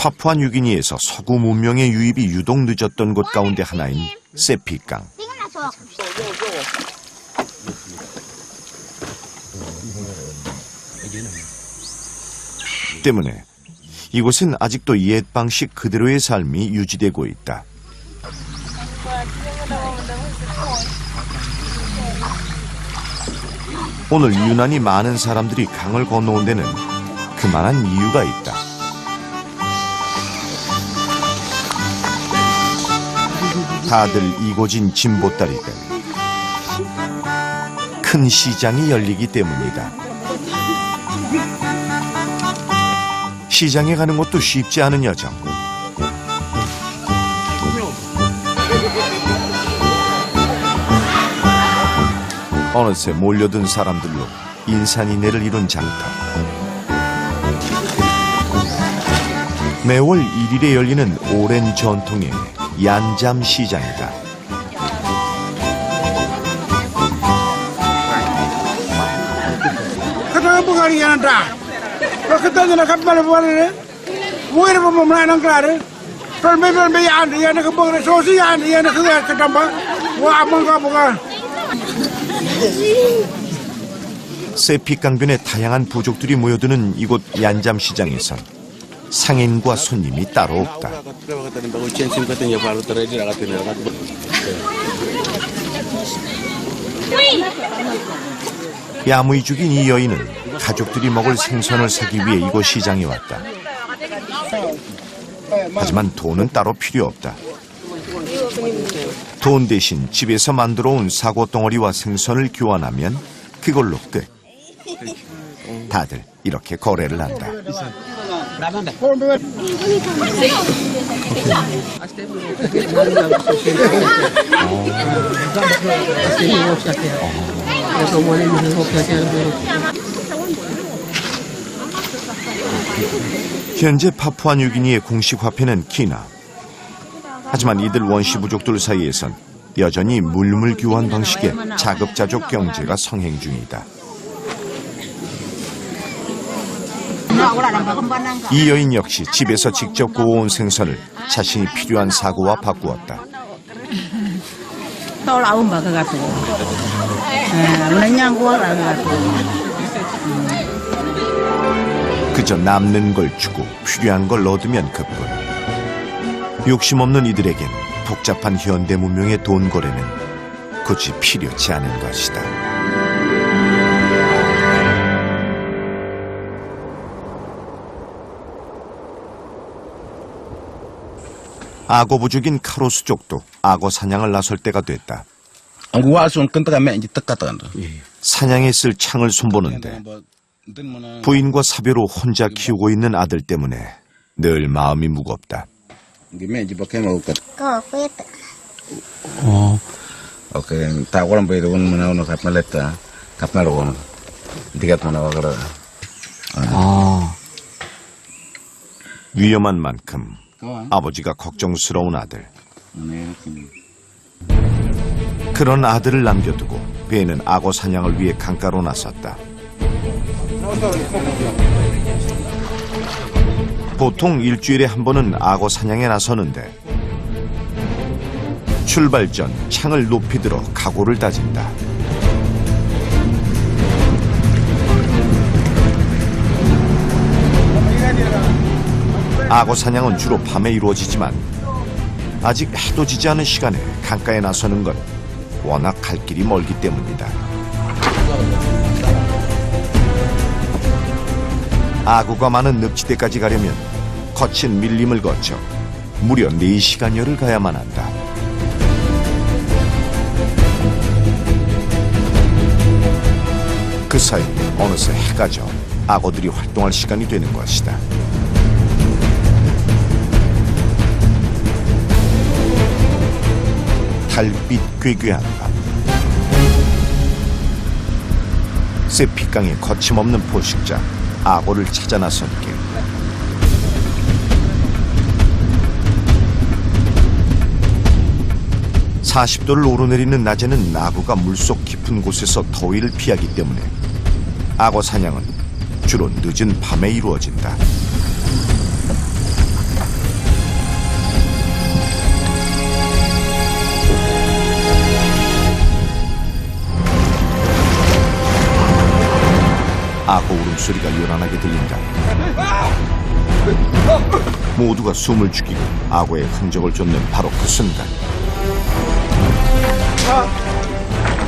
파푸아뉴기니에서 서구 문명의 유입이 유독 늦었던 곳 가운데 하나인 세피강. 때문에 이곳은 아직도 옛 방식 그대로의 삶이 유지되고 있다. 오늘 유난히 많은 사람들이 강을 건너온 데는 그만한 이유가 있다. 다들 이고진 진보다리들. 큰 시장이 열리기 때문이다. 시장에 가는 것도 쉽지 않은 여정. 어느새 몰려든 사람들로 인산인해를 이룬 장터. 매월 1일에 열리는 오랜 전통의 얀잠 시장이다. 세피강변에 다양한 부족들이 모여드는 이곳 얀잠 시장에선 상인과 손님이 따로 없다. 야무이 죽인 이 여인은 가족들이 먹을 생선을 사기 위해 이곳 시장에 왔다. 하지만 돈은 따로 필요 없다. 돈 대신 집에서 만들어 온 사고 덩어리와 생선을 교환하면 그걸로 끝. 다들 이렇게 거래를 한다. 현재 파푸아뉴기니의 공식 화폐는 키나. 하지만 이들 원시 부족들 사이에선 여전히 물물 교환 방식의 자급자족 경제가 성행 중이다. 이 여인 역시 집에서 직접 구워온 생선을 자신이 필요한 사고와 바꾸었다. 그저 남는 걸 주고 필요한 걸 얻으면 그뿐. 욕심 없는 이들에겐 복잡한 현대 문명의 돈 거래는 굳이 필요치 않은 것이다. 악어 부족인 카로스족도 악어 사냥을 나설 때가 됐다. 사냥에 쓸 창을 손보는데 부인과 사별로 혼자 키우고 있는 아들 때문에 늘 마음이 무겁다. 위험한 만큼 아버지가 걱정스러운 아들. 그런 아들을 남겨두고 배는 악어 사냥을 위해 강가로 나섰다. 보통 일주일에 한 번은 악어 사냥에 나서는데 출발 전 창을 높이 들어 각오를 다진다. 악어 사냥은 주로 밤에 이루어지지만 아직 해도 지지 않은 시간에 강가에 나서는 건 워낙 갈 길이 멀기 때문이다. 악어가 많은 늪지대까지 가려면 거친 밀림을 거쳐 무려 4시간여를 가야만 한다. 그 사이 어느새 해가 져 악어들이 활동할 시간이 되는 것이다. 달빛 괴괴한 밤. 세피강의 거침없는 포식자 악어를 찾아 나선 길. (40도를) 오르내리는 낮에는 악어가 물속 깊은 곳에서 더위를 피하기 때문에 악어 사냥은 주로 늦은 밤에 이루어진다. 악어 울음소리가 요란하게 들린다. 모두가 숨을 죽이고 악어의 흔적을 쫓는 바로 그 순간.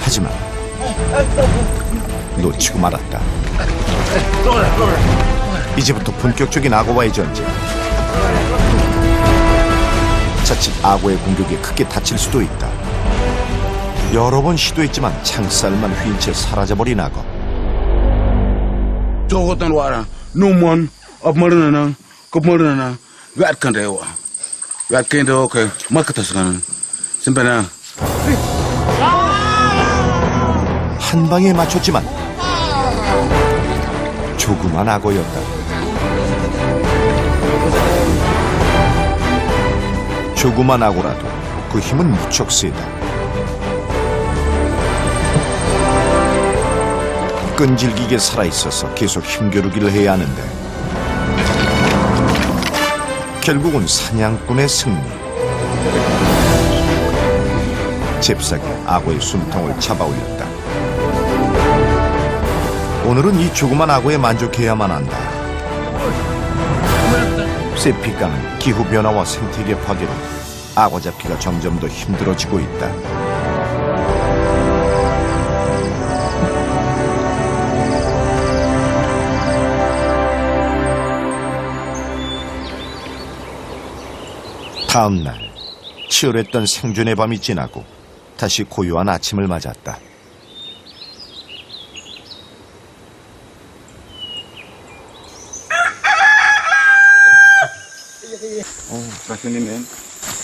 하지만 놓치고 말았다. 이제부터 본격적인 악어와의 전쟁. 자칫 악어의 공격에 크게 다칠 수도 있다. 여러 번 시도했지만 창살만 휜 채 사라져버린 악어. Jogotan wara numon op marana kop marana wat kan dewa wat kan dewa ke marketas kan simpena 한 방에 맞췄지만 조그만 악어였다. 조그만 악어라도 그 힘은 무척 세다. 끈질기게 살아있어서 계속 힘겨루기를 해야 하는데 결국은 사냥꾼의 승리. 잽싸게 악어의 숨통을 잡아올렸다. 오늘은 이 조그만 악어에 만족해야만 한다. 세피가는 기후변화와 생태계 파괴로 악어 잡기가 점점 더 힘들어지고 있다. 다음 날 치열했던 생존의 밤이 지나고 다시 고요한 아침을 맞았다.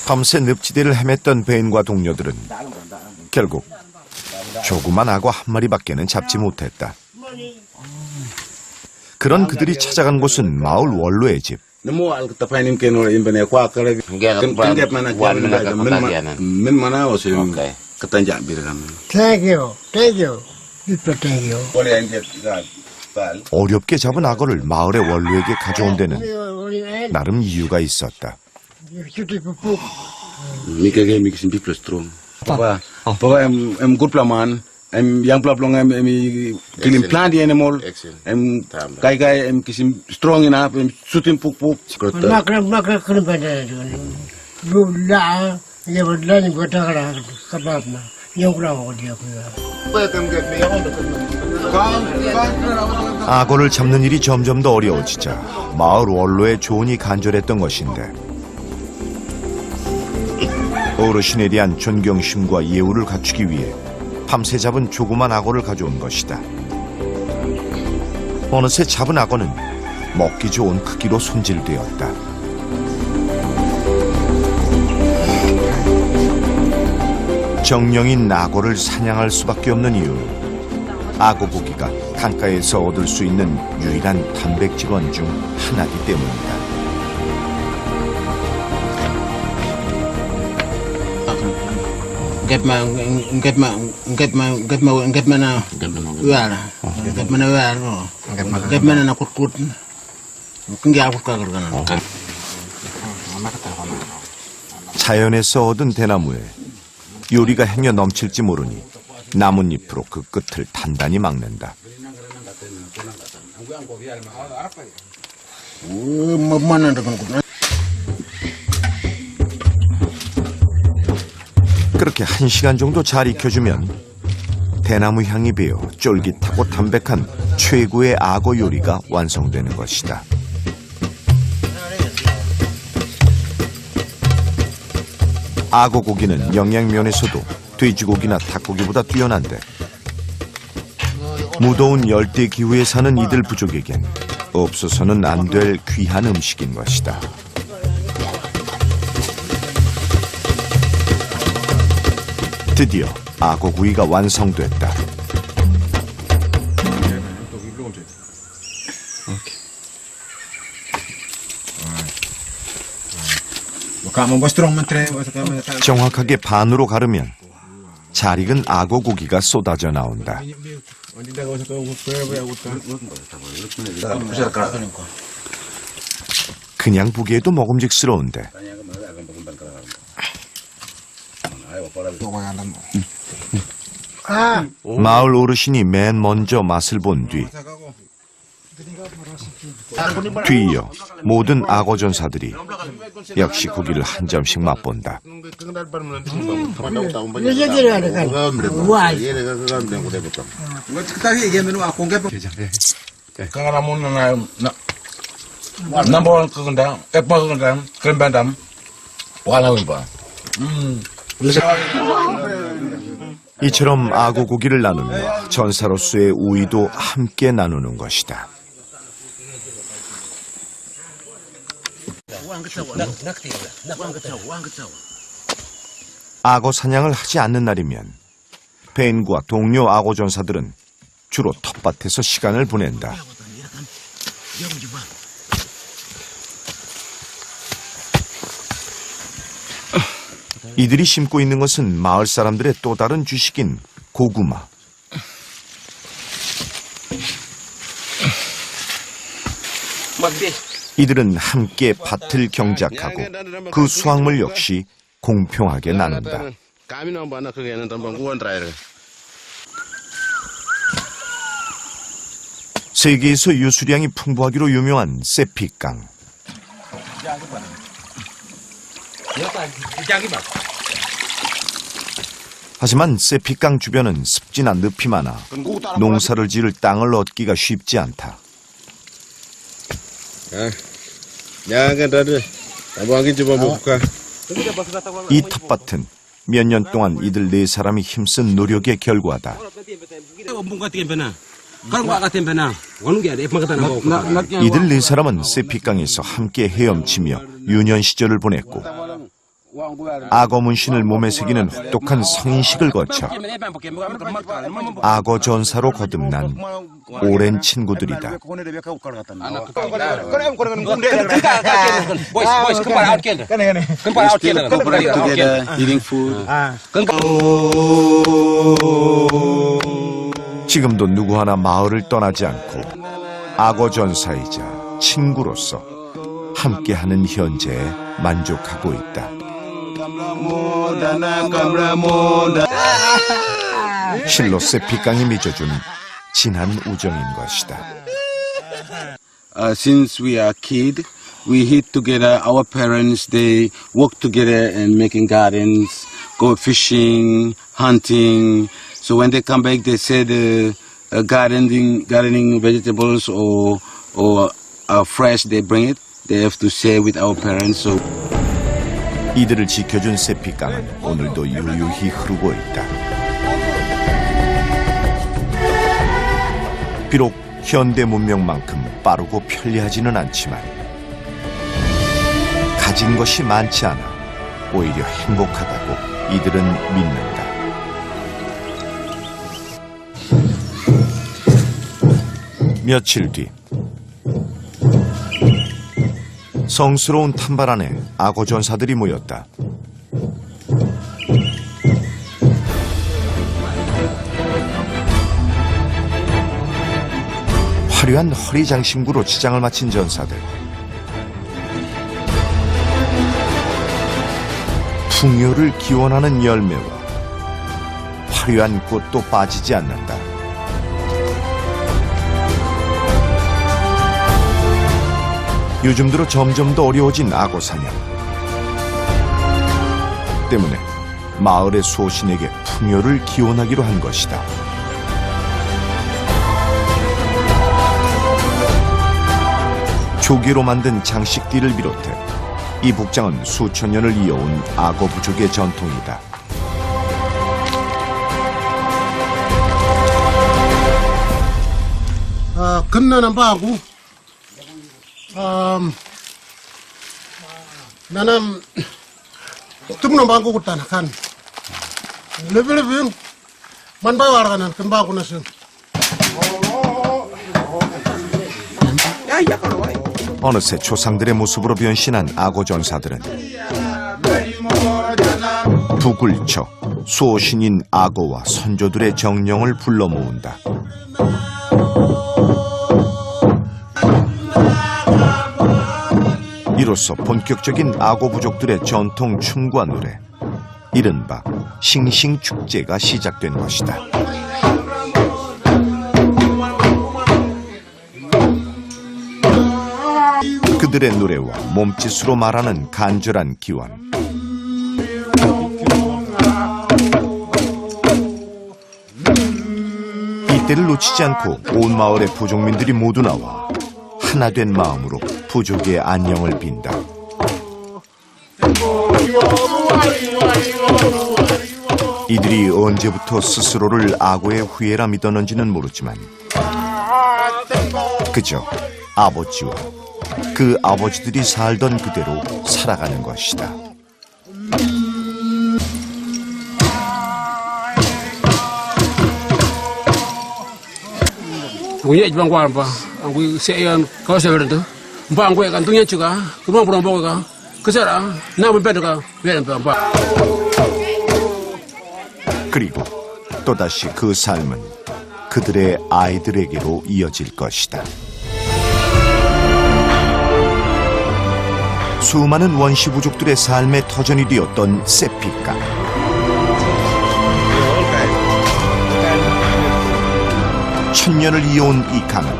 밤새 늪지대를 헤맸던 베인과 동료들은 결국 조그만 악어 한 마리밖에는 잡지 못했다. 그런 그들이 찾아간 곳은 마을 원로의 집. nemo al tapanim ken ora imbene kwa kare ngep mana min mana o se katanja birgam Thank you. Thank you. ole anje bal 어렵게 잡은 악어를 마을의 원로에게 가져온 데는 나름 이유가 있었다. mikage mikisim biplo strong papa em good plaman em yang plaplong em kilim plant animal em kai em kisim strong enough em shooting puk Makra kena pada lu la ya badlan gota kabab na yang kurang dia 악어를 잡는 일이 점점 더 어려워지자 마을 원로의 조언이 간절했던 것인데 어르신에 대한 존경심과 예우를 갖추기 위해 밤새 잡은 조그만 악어를 가져온 것이다. 어느새 잡은 악어는 먹기 좋은 크기로 손질되었다. 정령인 악어를 사냥할 수밖에 없는 이유는 악어 고기가 강가에서 얻을 수 있는 유일한 단백질원 중 하나이기 때문이다. Get mana na kut 자연에서 얻은 대나무에 요리가 행여 넘칠지 모르니 나뭇잎으로 그 끝을 단단히 막는다. 그렇게 1시간 정도 잘 익혀주면 대나무 향이 배어 쫄깃하고 담백한 최고의 악어 요리가 완성되는 것이다. 악어 고기는 영양면에서도 돼지고기나 닭고기보다 뛰어난데 무더운 열대 기후에 사는 이들 부족에겐 없어서는 안 될 귀한 음식인 것이다. 드디어 악어구이가 완성됐다. 정확하게 반으로 가르면 잘 익은 악어고기가 쏟아져 나온다. 그냥 보기에도 먹음직스러운데 마을 어르신이 맨 먼저 맛을 본 뒤 뒤이어 모든 악어 전사들이 역시 고기를 한 점씩 맛본다. Number one kaganda, ekma kaganda, krembandam, 와나위바. 이처럼 악어 고기를 나누며 전사로서의 우위도 함께 나누는 것이다. 악어 사냥을 하지 않는 날이면 벤과 동료 악어 전사들은 주로 텃밭에서 시간을 보낸다. 이들이 심고 있는 것은 마을 사람들의 또 다른 주식인 고구마. 이들은 함께 밭을 경작하고 그 수확물 역시 공평하게 나눈다. 세계에서 유수량이 풍부하기로 유명한 세피강. 하지만 세피강 주변은 습지나 늪이 많아 농사를 지을 땅을 얻기가 쉽지 않다. 이 텃밭은 몇 년 동안 이들 네 사람이 힘쓴 노력의 결과다. 이들 네 사람은 세피강에서 함께 헤엄치며 유년 시절을 보냈고 악어 문신을 몸에 새기는 혹독한 성인식을 거쳐 악어 전사로 거듭난 오랜 친구들이다. 지금도 누구 하나 마을을 떠나지 않고 악어 전사이자 친구로서 함께하는 현재에 만족하고 있다. 실로 세피강이 맺어준 진한 우정인 것이다. Since we are kid, we hit together. Our parents, they work together and making gardens, go fishing, hunting. So when they come back, they say the gardening vegetables or fresh, they bring it. They have to share with our parents. So. 이들을 지켜준 세피강은 오늘도 유유히 흐르고 있다. 비록 현대 문명만큼 빠르고 편리하지는 않지만 가진 것이 많지 않아 오히려 행복하다고 이들은 믿는다. 며칠 뒤 성스러운 탄발 안에 악어 전사들이 모였다. 화려한 허리 장신구로 치장을 마친 전사들. 풍요를 기원하는 열매와 화려한 꽃도 빠지지 않는다. 요즘 들어 점점 더 어려워진 악어 사냥 때문에 마을의 소신에게 풍요를 기원하기로 한 것이다. 조개로 만든 장식띠를 비롯해 이 복장은 수천 년을 이어온 악어 부족의 전통이다. 끝나는 바고 나는 tumno bago kutan kan lebih man ba warganan kan bago na sun 어느새 조상들의 모습으로 변신한 악어 전사들은 북을 쳐 소신인 악어와 선조들의 정령을 불러 모은다. 이로써 본격적인 악어 부족들의 전통 춤과 노래, 이른바 싱싱축제가 시작된 것이다. 그들의 노래와 몸짓으로 말하는 간절한 기원. 이때를 놓치지 않고 온 마을의 부족민들이 모두 나와 하나된 마음으로 부족의 안녕을 빈다. 이들이 언제부터 스스로를 악어의 후예라 믿었는지는 모르지만 그저 아버지와 그 아버지들이 살던 그대로 살아가는 것이다. Punya jibang gua apa? Anggu seyan kau seberan tu. Bang gua kan tunya juga. Kumang pulang bawa kan. Kesara. Na berbeda kan. Berbeda apa? 그리고 또다시 그 삶은 그들의 아이들에게로 이어질 것이다. 수많은 원시 부족들의 삶의 터전이 되었던 세피강. 천년을 이어온 이 강은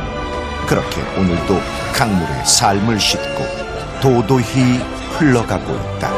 그렇게 오늘도 강물에 삶을 싣고 도도히 흘러가고 있다.